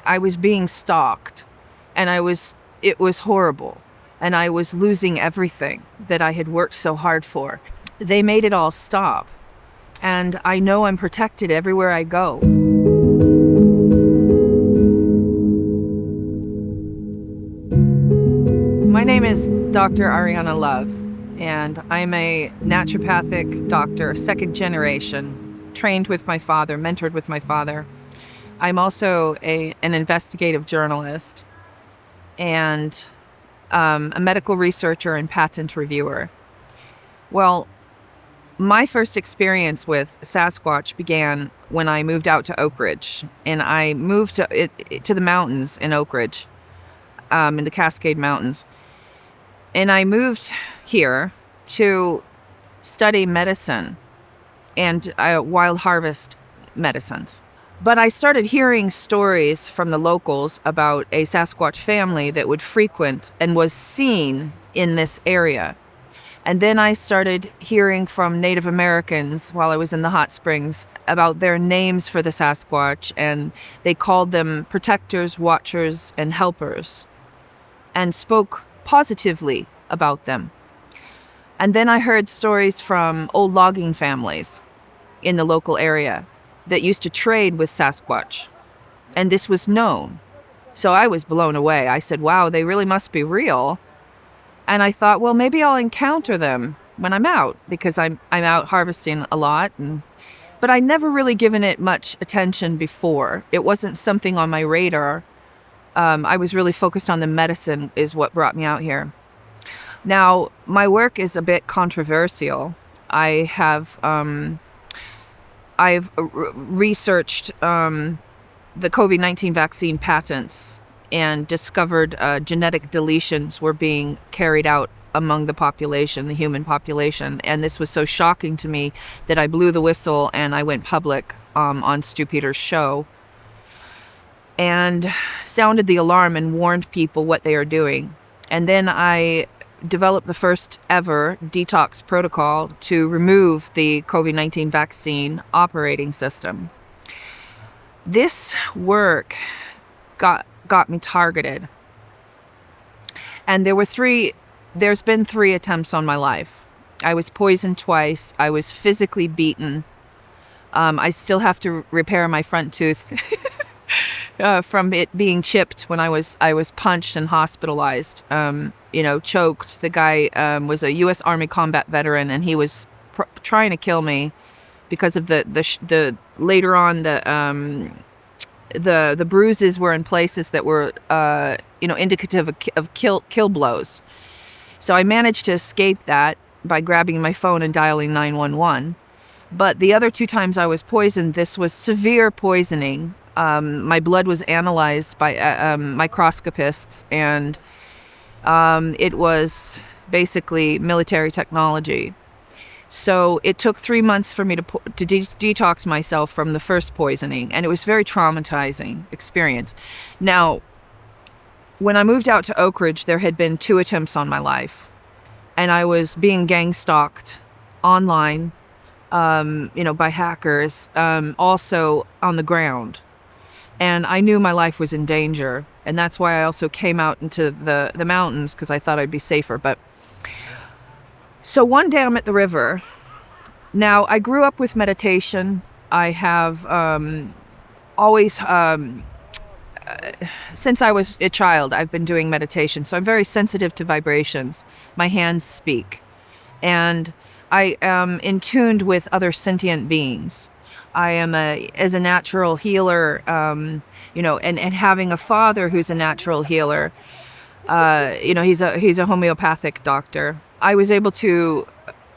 I was being stalked, and it was horrible, and I was losing everything that I had worked so hard for. They made it all stop, and I know I'm protected everywhere I go. My name is Dr. Ariyana Love, and I'm a naturopathic doctor, second generation, trained with my father, mentored with my father. I'm also an investigative journalist and a medical researcher and patent reviewer. Well, my first experience with Sasquatch began when I moved out to Oak Ridge, and I moved to the mountains in Oak Ridge, in the Cascade Mountains. And I moved here to study medicine and wild harvest medicines. But I started hearing stories from the locals about a Sasquatch family that would frequent and was seen in this area. And then I started hearing from Native Americans while I was in the hot springs about their names for the Sasquatch, and they called them protectors, watchers, and helpers, and spoke positively about them. And then I heard stories from old logging families in the local area that used to trade with Sasquatch, and this was known. So I was blown away. I said, wow, they really must be real. And I thought, well, maybe I'll encounter them when I'm out, because I'm out harvesting a lot. But I'd never really given it much attention before. It wasn't something on my radar. I was really focused on the medicine is what brought me out here. Now, my work is a bit controversial. I've researched the COVID-19 vaccine patents and discovered genetic deletions were being carried out among the population, the human population. And this was so shocking to me that I blew the whistle and I went public on Stu Peters' show and sounded the alarm and warned people what they are doing. And then I developed the first ever detox protocol to remove the COVID-19 vaccine operating system. This work got me targeted. And there's been 3 attempts on my life. I was poisoned twice. I was physically beaten. I still have to repair my front tooth from it being chipped when I was punched and hospitalized, choked. The guy was a U.S. Army combat veteran, and he was trying to kill me because of the later on the bruises were in places that were indicative of kill blows. So I managed to escape that by grabbing my phone and dialing 911. But the other 2 times I was poisoned, this was severe poisoning. My blood was analyzed by microscopists, and it was basically military technology. So it took 3 months for me to detox myself from the first poisoning, and it was a very traumatizing experience. Now, when I moved out to Oak Ridge, there had been 2 attempts on my life, and I was being gang stalked online, by hackers, also on the ground. And I knew my life was in danger, and that's why I also came out into the mountains, because I thought I'd be safer. So one day I'm at the river. Now, I grew up with meditation. I have always, since I was a child, I've been doing meditation. So I'm very sensitive to vibrations. My hands speak. And I am in tune with other sentient beings. I am as a natural healer, and having a father who's a natural healer, he's a homeopathic doctor. I was able to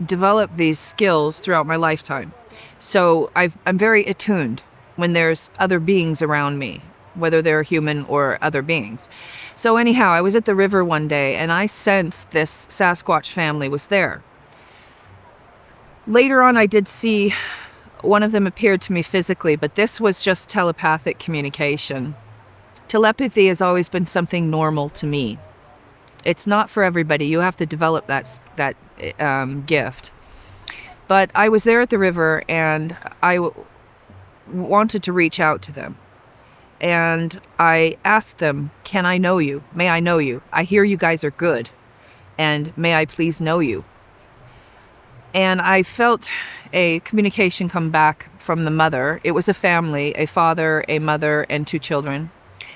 develop these skills throughout my lifetime. So I'm very attuned when there's other beings around me, whether they're human or other beings. So anyhow, I was at the river one day, and I sensed this Sasquatch family was there. Later on, I did see one of them appeared to me physically, but this was just telepathic communication. Telepathy has always been something normal to me. It's not for everybody. You have to develop that gift. But I was there at the river, and I wanted to reach out to them. And I asked them, can I know you? May I know you? I hear you guys are good. And may I please know you? And I felt a communication come back from the mother. It was a family, a father, a mother, and 2 children.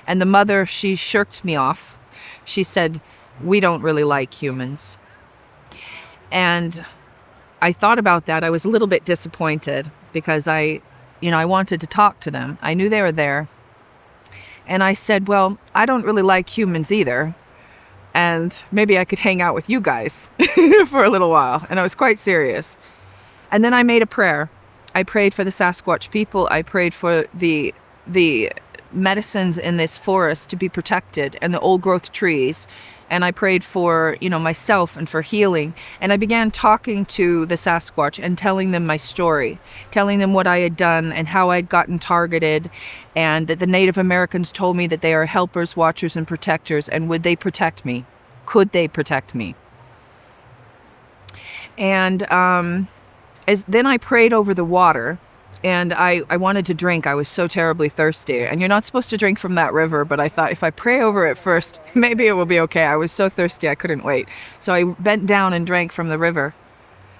And the mother, she shirked me off. She said, we don't really like humans. And I thought about that. I was a little bit disappointed because I wanted to talk to them. I knew they were there. And I said, well, I don't really like humans either. And maybe I could hang out with you guys for a little while. And I was quite serious. And then I made a prayer. I prayed for the Sasquatch people. I prayed for the medicines in this forest to be protected and the old growth trees. And I prayed for, myself and for healing. And I began talking to the Sasquatch and telling them my story, telling them what I had done and how I'd gotten targeted, and that the Native Americans told me that they are helpers, watchers, and protectors. And would they protect me? Could they protect me? And then I prayed over the water. And I wanted to drink. I was so terribly thirsty. And you're not supposed to drink from that river, but I thought if I pray over it first, maybe it will be okay. I was so thirsty I couldn't wait. So I bent down and drank from the river.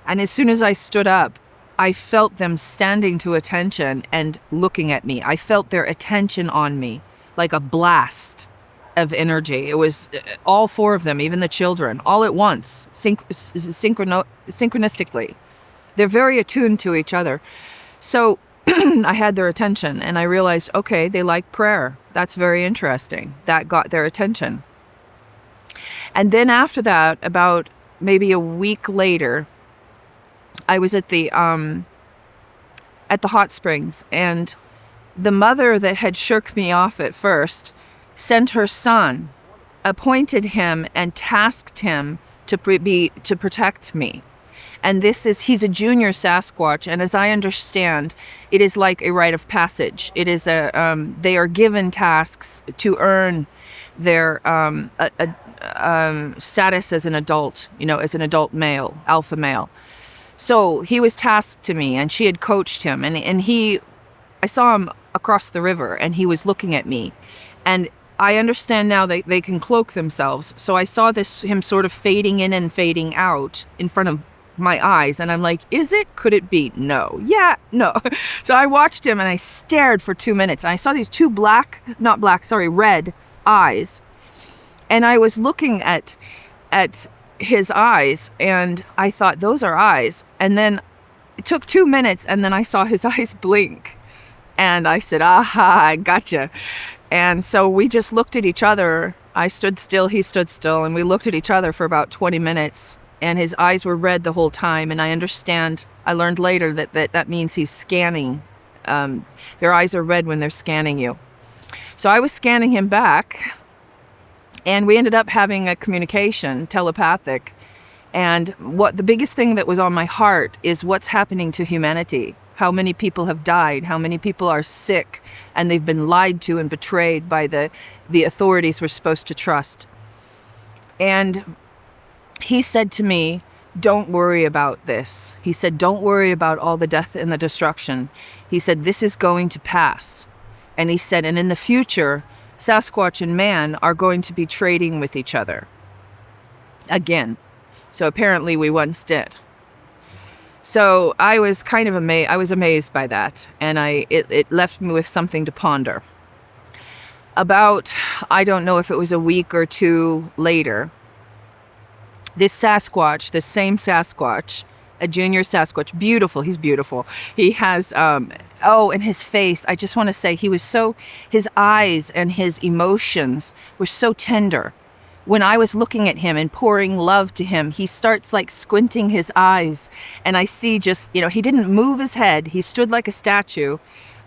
And as soon as I stood up, I felt them standing to attention and looking at me. I felt their attention on me like a blast of energy. It was all 4 of them, even the children, all at once, synchronistically. They're very attuned to each other. So I had their attention and I realized, okay, they like prayer. That's very interesting. That got their attention. And then after that, about maybe a week later, I was at the hot springs, and the mother that had shirked me off at first sent her son, appointed him and tasked him to protect me. And he's a junior Sasquatch, and as I understand, it is like a rite of passage. It is they are given tasks to earn their status as an adult, as an adult male, alpha male. So he was tasked to me, and she had coached him, and I saw him across the river, and he was looking at me, and I understand now they can cloak themselves. So I saw him sort of fading in and fading out in front of my eyes, and I'm like, could it be? No. Yeah, no. So I watched him and I stared for 2 minutes, and I saw these 2 red eyes, and I was looking at his eyes, and I thought, those are eyes. And then it took 2 minutes, and then I saw his eyes blink, and I said, aha, I gotcha. And so we just looked at each other. I stood still, he stood still, and we looked at each other for about 20 minutes. And his eyes were red the whole time. And I learned later that means he's scanning. Their eyes are red when they're scanning you. So I was scanning him back, and we ended up having a communication, telepathic. And the biggest thing that was on my heart is what's happening to humanity. How many people have died, how many people are sick, and they've been lied to and betrayed by the authorities we're supposed to trust. And he said to me, don't worry about this. He said, don't worry about all the death and the destruction. He said, this is going to pass. And he said, and in the future, Sasquatch and man are going to be trading with each other again. So apparently we once did. So I was kind of amazed. I was amazed by that. And it left me with something to ponder. About, I don't know if it was a week or 2 later, this same Sasquatch, a junior Sasquatch, beautiful, he's beautiful. He has, and his face, I just want to say, his eyes and his emotions were so tender. When I was looking at him and pouring love to him, he starts like squinting his eyes, and I see just, he didn't move his head, he stood like a statue,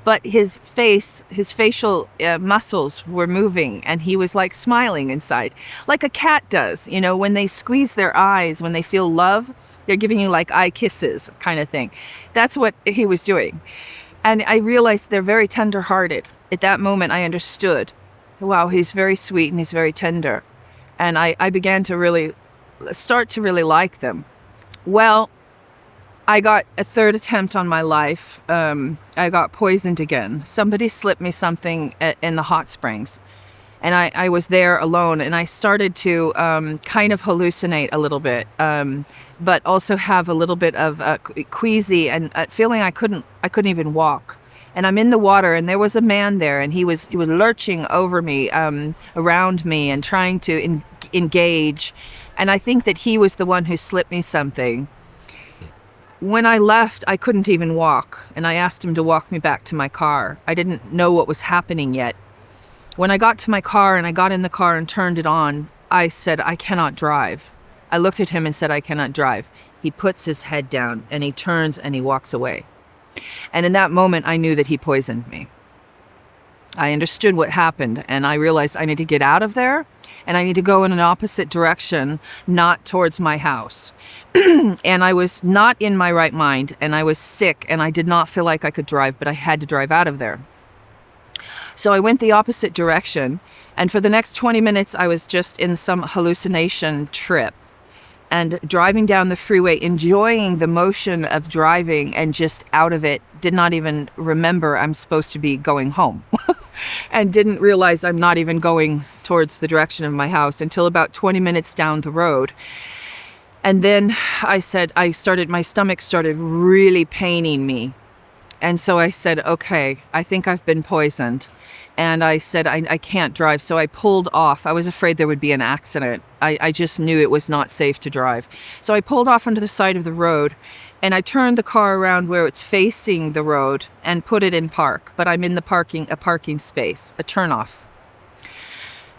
but his facial muscles were moving, and he was like smiling inside, like a cat does, when they squeeze their eyes, when they feel love, they're giving you like eye kisses kind of thing. That's what he was doing. And I realized they're very tender-hearted. At that moment, I understood, wow, he's very sweet and he's very tender. And I began to really like them. Well, I got a third attempt on my life. I got poisoned again. Somebody slipped me something in the hot springs. And I was there alone, and I started to kind of hallucinate a little bit, but also have a little bit of queasy and feeling I couldn't even walk. And I'm in the water, and there was a man there, and he was lurching over me, around me, and trying to engage. And I think that he was the one who slipped me something. When I left, I couldn't even walk, and I asked him to walk me back to my car. I didn't know what was happening yet. When I got to my car and I got in the car and turned it on, I said, I cannot drive. I looked at him and said, I cannot drive. He puts his head down and he turns and he walks away. And in that moment, I knew that he poisoned me. I understood what happened, and I realized I need to get out of there, and I need to go in an opposite direction, not towards my house. And I was not in my right mind, and I was sick, and I did not feel like I could drive, but I had to drive out of there. So I went the opposite direction, and for the next 20 minutes, I was just in some hallucination trip and driving down the freeway, enjoying the motion of driving and just out of it. Did not even remember I'm supposed to be going home and didn't realize I'm not even going towards the direction of my house until about 20 minutes down the road. And then my stomach started really paining me. And so I said, okay, I think I've been poisoned. And I said, I can't drive. So I pulled off. I was afraid there would be an accident. I just knew it was not safe to drive. So I pulled off onto the side of the road, and I turned the car around where it's facing the road and put it in park. But I'm in a parking space, a turnoff.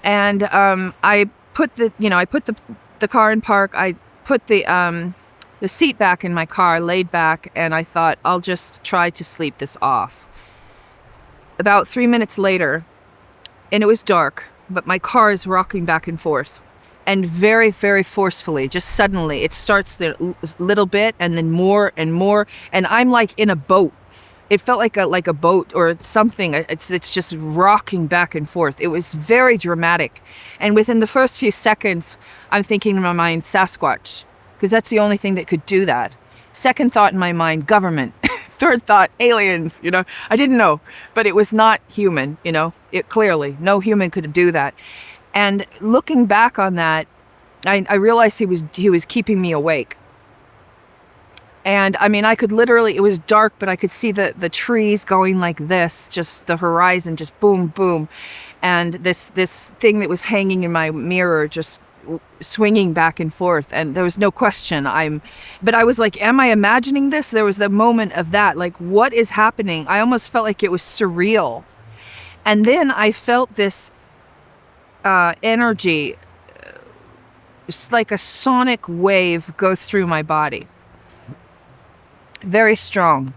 And I put the car in park. I put the seat back in my car, laid back, and I thought, I'll just try to sleep this off. About 3 minutes later, and it was dark, but my car is rocking back and forth. And very, very forcefully, just suddenly, it starts a little bit, and then more and more, and I'm like in a boat. It felt like a boat or something. It's just rocking back and forth. It was very dramatic. And within the first few seconds, I'm thinking in my mind, Sasquatch, because that's the only thing that could do that. Second thought in my mind, government. Third thought, aliens, I didn't know, but it was not human, it clearly, no human could do that. And looking back on that, I realized he was keeping me awake. And I mean, I could literally, it was dark, but I could see the trees going like this, just the horizon, just boom, boom. And this thing that was hanging in my mirror, just swinging back and forth, and there was no question but I was like, am I imagining this? There was the moment of that, like, what is happening? I almost felt like it was surreal. And then I felt this energy, it's like a sonic wave, go through my body, very strong.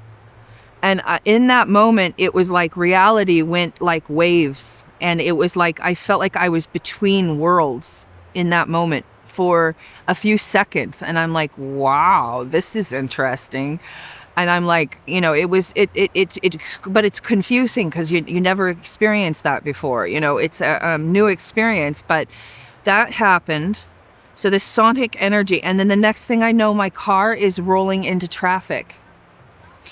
And in that moment, it was like reality went like waves, and it was like I felt like I was between worlds in that moment for a few seconds. And I'm like, wow, this is interesting. And I'm like, but it's confusing because you never experienced that before. It's a new experience, but that happened. So this sonic energy. And then the next thing I know, my car is rolling into traffic.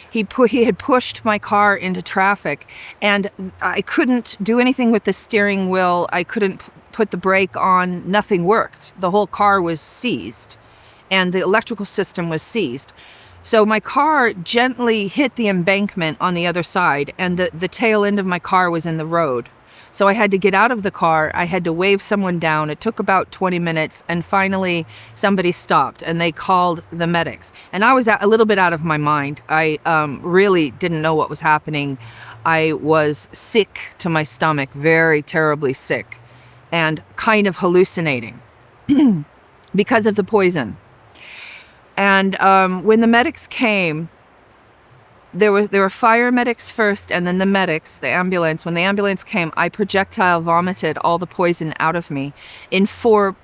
He had pushed my car into traffic, and I couldn't do anything with the steering wheel. I couldn't put the brake on. Nothing worked. The whole car was seized, and the electrical system was seized. So my car gently hit the embankment on the other side, and the tail end of my car was in the road. So I had to get out of the car. I had to wave someone down. It took about 20 minutes, and finally somebody stopped, and they called the medics. And I was a little bit out of my mind. I really didn't know what was happening. I was sick to my stomach, very terribly sick, and kind of hallucinating because of the poison. And when the medics came, there were fire medics first, and then the medics, the ambulance. When the ambulance came, I projectile vomited all the poison out of me in four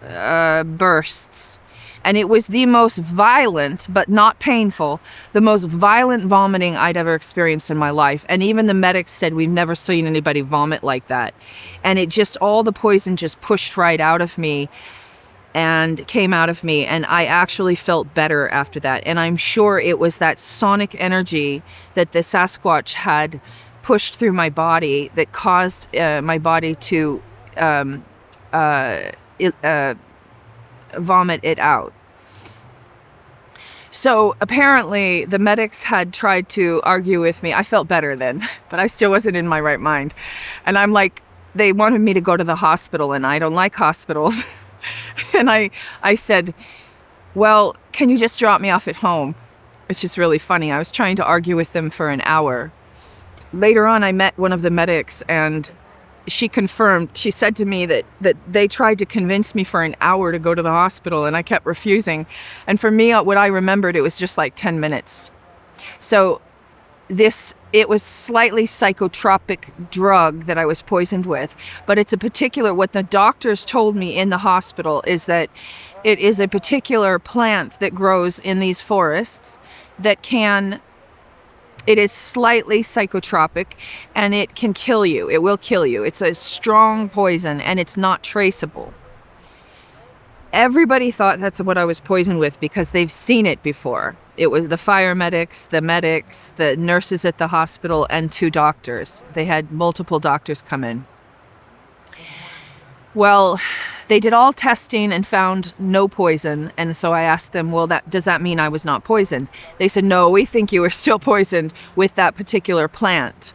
bursts. And it was the most violent, but not painful, the most violent vomiting I'd ever experienced in my life. And even the medics said, we've never seen anybody vomit like that. And it just, all the poison just pushed right out of me. and came out of me, and I actually felt better after that. And I'm sure it was that sonic energy that the Sasquatch had pushed through my body that caused my body to vomit it out. So apparently the medics had tried to argue with me. I felt better then, but I still wasn't in my right mind. And I'm like, they wanted me to go to the hospital, and I don't like hospitals. And I said, well, can you just drop me off at home? It's just really funny. I was trying to argue with them for an hour. Later on, I met one of the medics, and she confirmed, she said to me that they tried to convince me for an hour to go to the hospital, and I kept refusing. And for me, what I remembered, it was just like 10 minutes. So it was slightly psychotropic drug that I was poisoned with, but it's a particular, what the doctors told me in the hospital is that it is a particular plant that grows in these forests that it is slightly psychotropic, and it can kill you. It will kill you. It's a strong poison, and it's not traceable. Everybody thought that's what I was poisoned with because they've seen it before. It was the fire medics, the nurses at the hospital, and 2 doctors. They had multiple doctors come in. Well, they did all testing and found no poison. And so I asked them, well, does that mean I was not poisoned? They said, no, we think you were still poisoned with that particular plant.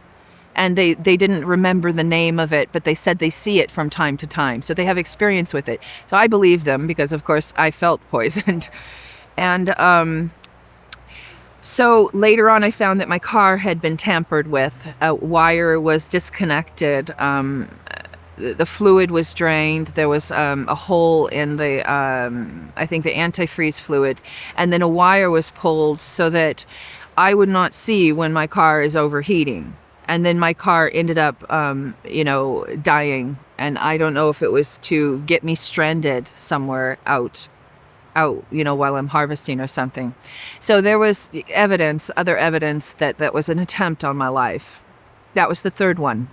And they didn't remember the name of it, but they said they see it from time to time. So they have experience with it. So I believe them because, of course, I felt poisoned. And so later on, I found that my car had been tampered with. A wire was disconnected. The fluid was drained. There was a hole in the, I think, the antifreeze fluid. And then a wire was pulled so that I would not see when my car is overheating. And then my car ended up, dying. And I don't know if it was to get me stranded somewhere out, while I'm harvesting or something. So there was other evidence that was an attempt on my life. That was the 3rd one.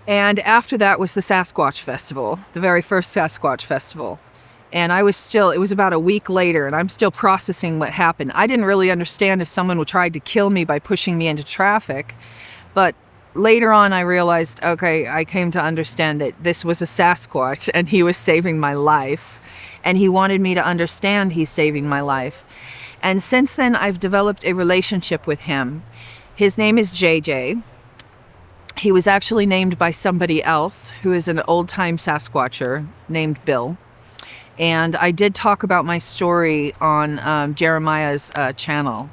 And after that was the Sasquatch Festival, the very first Sasquatch Festival. And it was about a week later, and I'm still processing what happened. I didn't really understand if someone would try to kill me by pushing me into traffic. But later on, I realized, okay, I came to understand that this was a Sasquatch, and he was saving my life. And he wanted me to understand he's saving my life. And since then, I've developed a relationship with him. His name is JJ. He was actually named by somebody else who is an old-time Sasquatcher named Bill. And I did talk about my story on Jeremiah's channel.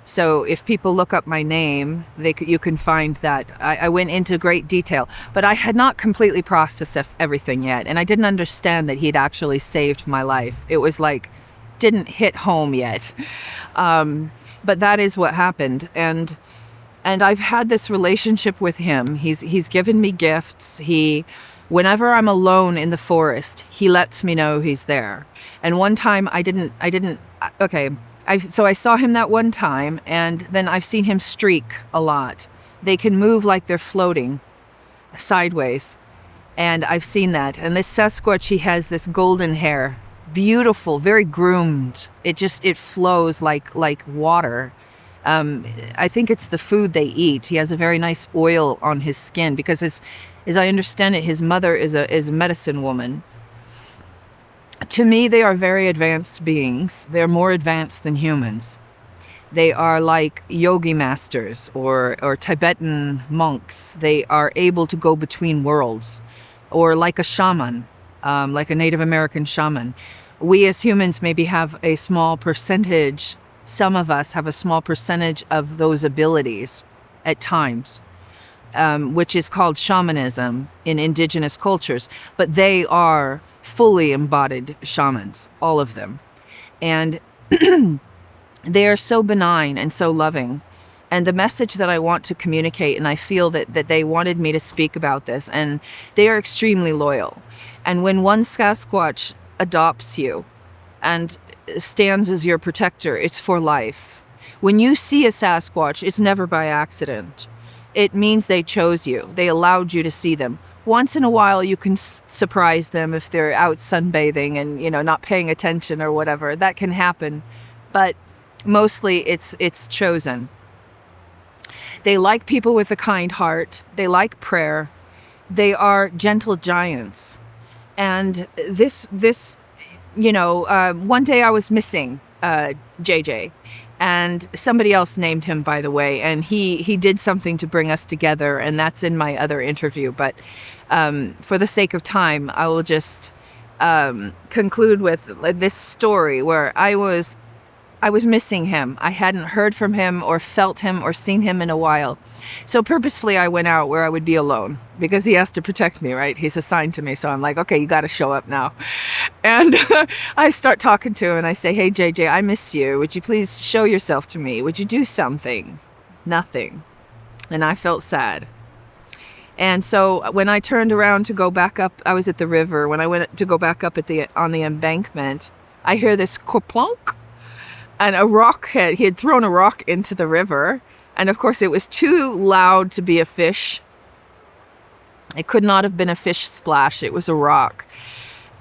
So if people look up my name, you can find that. I went into great detail, but I had not completely processed everything yet. And I didn't understand that he'd actually saved my life. It was like, didn't hit home yet. But that is what happened. And I've had this relationship with him. He's given me gifts. Whenever I'm alone in the forest, he lets me know he's there. And one time so I saw him that one time, and then I've seen him streak a lot. They can move like they're floating sideways. And I've seen that. And this Sasquatch, he has this golden hair, beautiful, very groomed. It flows like water. I think it's the food they eat. He has a very nice oil on his skin because, as I understand it, his mother is a medicine woman. To me, they are very advanced beings. They're more advanced than humans. They are like yogi masters or Tibetan monks. They are able to go between worlds, or like a shaman, like a Native American shaman. We as humans maybe have a small percentage. Some of us have a small percentage of those abilities at times, which is called shamanism in indigenous cultures. But they are fully embodied shamans, all of them. And they are so benign and so loving. And the message that I want to communicate, and I feel that they wanted me to speak about this, and they are extremely loyal. And when one Sasquatch adopts you and stands as your protector, it's for life. When you see a Sasquatch, it's never by accident. it means they chose you. They allowed you to see them. Once in a while, you can surprise them if they're out sunbathing and, not paying attention or whatever. That can happen. But mostly it's chosen. They like people with a kind heart. They like prayer. They are gentle giants. And one day I was missing JJ. And somebody else named him, by the way, and he did something to bring us together, and that's in my other interview. But for the sake of time, I will just conclude with this story where I was missing him. I hadn't heard from him or felt him or seen him in a while. So purposefully I went out where I would be alone because he has to protect me, right? He's assigned to me. So I'm like, okay, you got to show up now. And I start talking to him and I say, hey, JJ, I miss you. Would you please show yourself to me? Would you do something? Nothing. And I felt sad. And so when I turned around to go back up, I was at the river. When I went to go back up on the embankment, I hear this kerplunk. And he had thrown a rock into the river. And of course, it was too loud to be a fish. It could not have been a fish splash. It was a rock.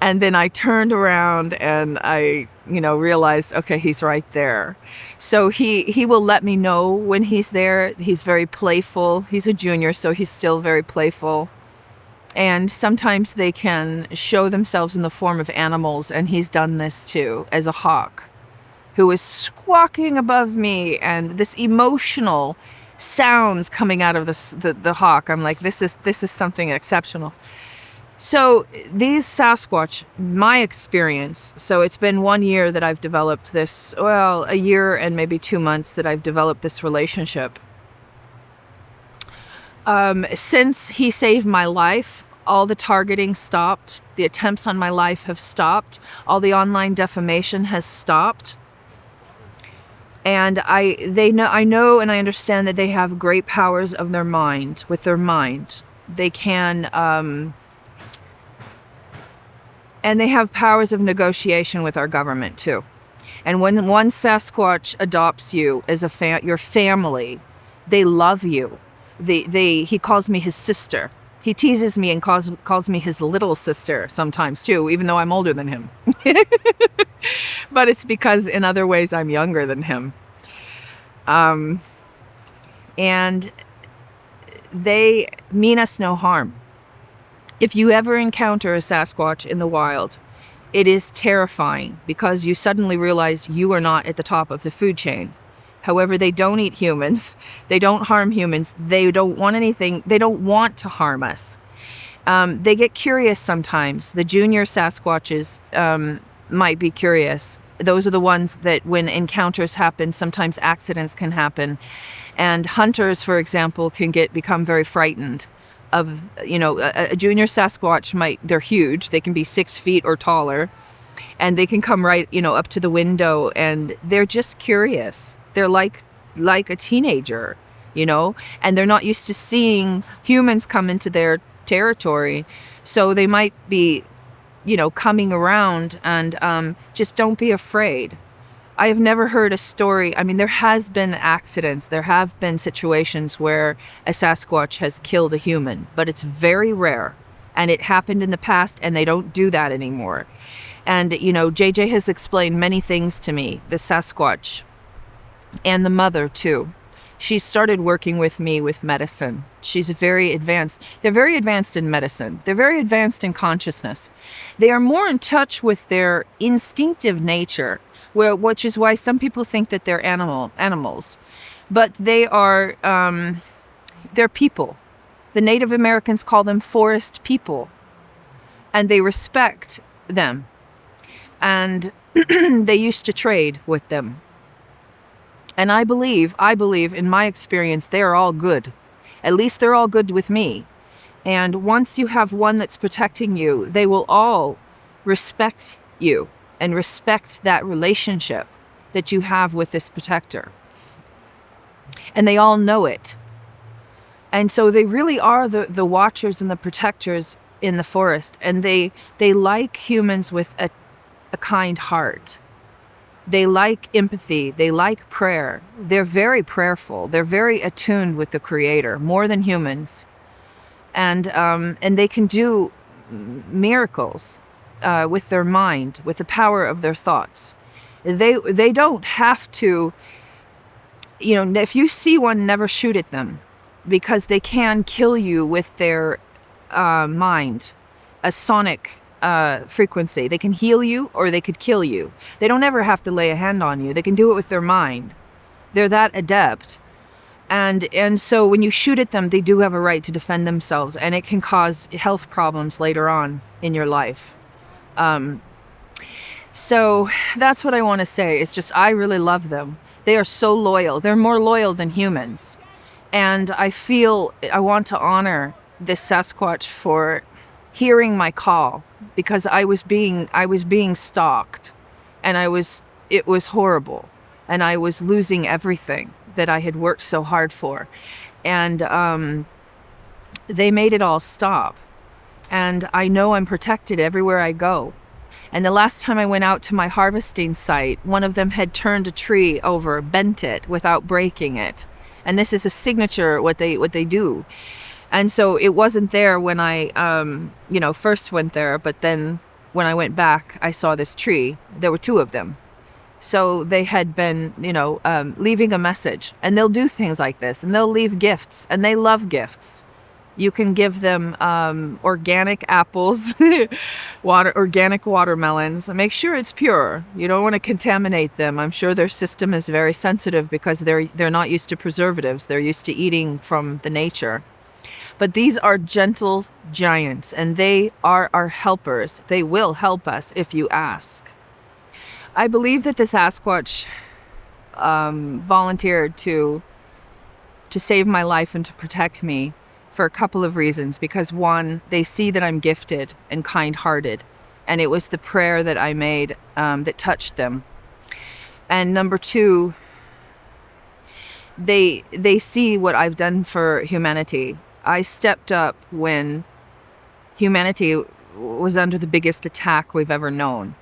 And then I turned around and I, realized, okay, he's right there. So he will let me know when he's there. He's very playful. He's a junior, so he's still very playful. And sometimes they can show themselves in the form of animals. And he's done this too, as a hawk, who is squawking above me, and this emotional sounds coming out of the hawk. I'm like, this is something exceptional. So these Sasquatch, my experience, so it's been 1 year that I've developed this, a year and maybe 2 months that I've developed this relationship. Since he saved my life, all the targeting stopped. The attempts on my life have stopped. All the online defamation has stopped. And I know and I understand that they have great powers of their mind, with their mind. They can, and they have powers of negotiation with our government too. And when one Sasquatch adopts you as your family, they love you. He calls me his sister. He teases me and calls me his little sister sometimes too, even though I'm older than him. But it's because in other ways I'm younger than him. And they mean us no harm. If you ever encounter a Sasquatch in the wild, it is terrifying because you suddenly realize you are not at the top of the food chain. However, they don't eat humans. They don't harm humans. They don't want anything. They don't want to harm us. They get curious sometimes. The junior Sasquatches might be curious. Those are the ones that when encounters happen, sometimes accidents can happen. And hunters, for example, can become very frightened of, a junior Sasquatch they're huge. They can be 6 feet or taller. And they can come right, up to the window, and they're just curious. They're like a teenager, and they're not used to seeing humans come into their territory. So they might be, coming around, and just don't be afraid. I have never heard a story. I mean, there has been accidents. There have been situations where a Sasquatch has killed a human, but it's very rare. And it happened in the past, and they don't do that anymore. And, JJ has explained many things to me, the Sasquatch, and the mother too. She started working with me with medicine. She's very advanced. They're very advanced in medicine. They're very advanced in consciousness. They are more in touch with their instinctive nature, which is why some people think that they're animals. But they are, they're people. The Native Americans call them forest people. And they respect them. And they used to trade with them. And I believe in my experience, they're all good. At least they're all good with me. And once you have one that's protecting you, they will all respect you and respect that relationship that you have with this protector. And they all know it. And so they really are the watchers and the protectors in the forest. And they like humans with a kind heart. They like empathy. They like prayer. They're very prayerful. They're very attuned with the Creator, more than humans. And they can do miracles with their mind, with the power of their thoughts. They don't have to, if you see one, never shoot at them, because they can kill you with their mind, a sonic frequency. They can heal you or they could kill you. They don't ever have to lay a hand on you. They can do it with their mind. They're that adept. And so when you shoot at them, they do have a right to defend themselves, and it can cause health problems later on in your life. So that's what I want to say. It's just, I really love them. They are so loyal. They're more loyal than humans. And I feel I want to honor this Sasquatch for hearing my call, because I was being stalked, and it was horrible, and I was losing everything that I had worked so hard for. And they made it all stop. And I know I'm protected everywhere I go. And the last time I went out to my harvesting site, one of them had turned a tree over, bent it without breaking it. And this is a signature, what they do. And so it wasn't there when I, first went there. But then when I went back, I saw this tree. There were two of them. So they had been, leaving a message. And they'll do things like this. And they'll leave gifts. And they love gifts. You can give them organic apples, organic watermelons. Make sure it's pure. You don't want to contaminate them. I'm sure their system is very sensitive, because they're not used to preservatives. They're used to eating from the nature. But these are gentle giants, and they are our helpers. They will help us if you ask. I believe that the Sasquatch volunteered to save my life and to protect me for a couple of reasons. Because one, they see that I'm gifted and kind-hearted, and it was the prayer that I made that touched them. And number two, they see what I've done for humanity. I stepped up when humanity was under the biggest attack we've ever known.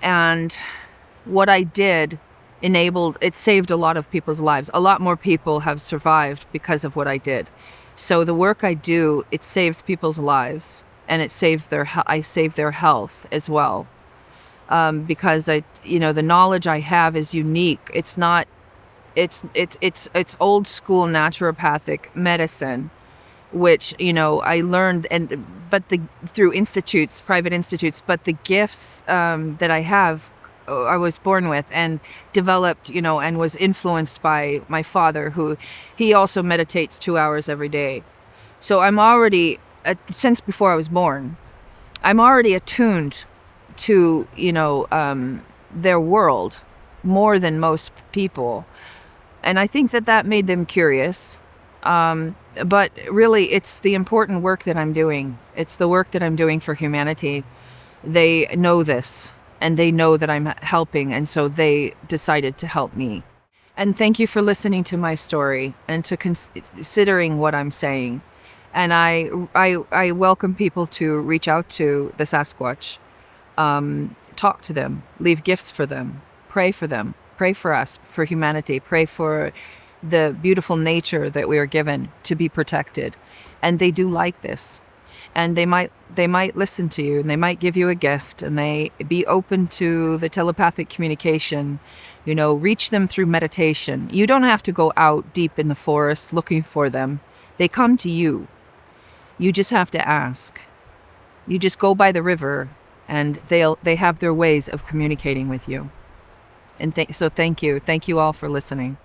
And what I did it saved a lot of people's lives. A lot more people have survived because of what I did. So the work I do, it saves people's lives, and it saves I save their health as well. Because the knowledge I have is unique. It's not, it's old school naturopathic medicine, which, I learned, through institutes, private institutes, but the gifts that I have, I was born with and developed, and was influenced by my father, who he also meditates 2 hours every day. So I'm already, since before I was born, I'm already attuned to, their world more than most people. And I think that made them curious. But really, it's the important work that I'm doing. It's the work that I'm doing for humanity. They know this, and they know that I'm helping, and so they decided to help me. And thank you for listening to my story and to considering what I'm saying. And I welcome people to reach out to the Sasquatch, talk to them, leave gifts for them, pray for us, for humanity, pray for the beautiful nature that we are given to be protected. And they do like this. And they might listen to you, and they might give you a gift, and they be open to the telepathic communication, reach them through meditation. You don't have to go out deep in the forest looking for them. They come to you. You just have to ask. You just go by the river, and they have their ways of communicating with you. And so thank you. Thank you all for listening.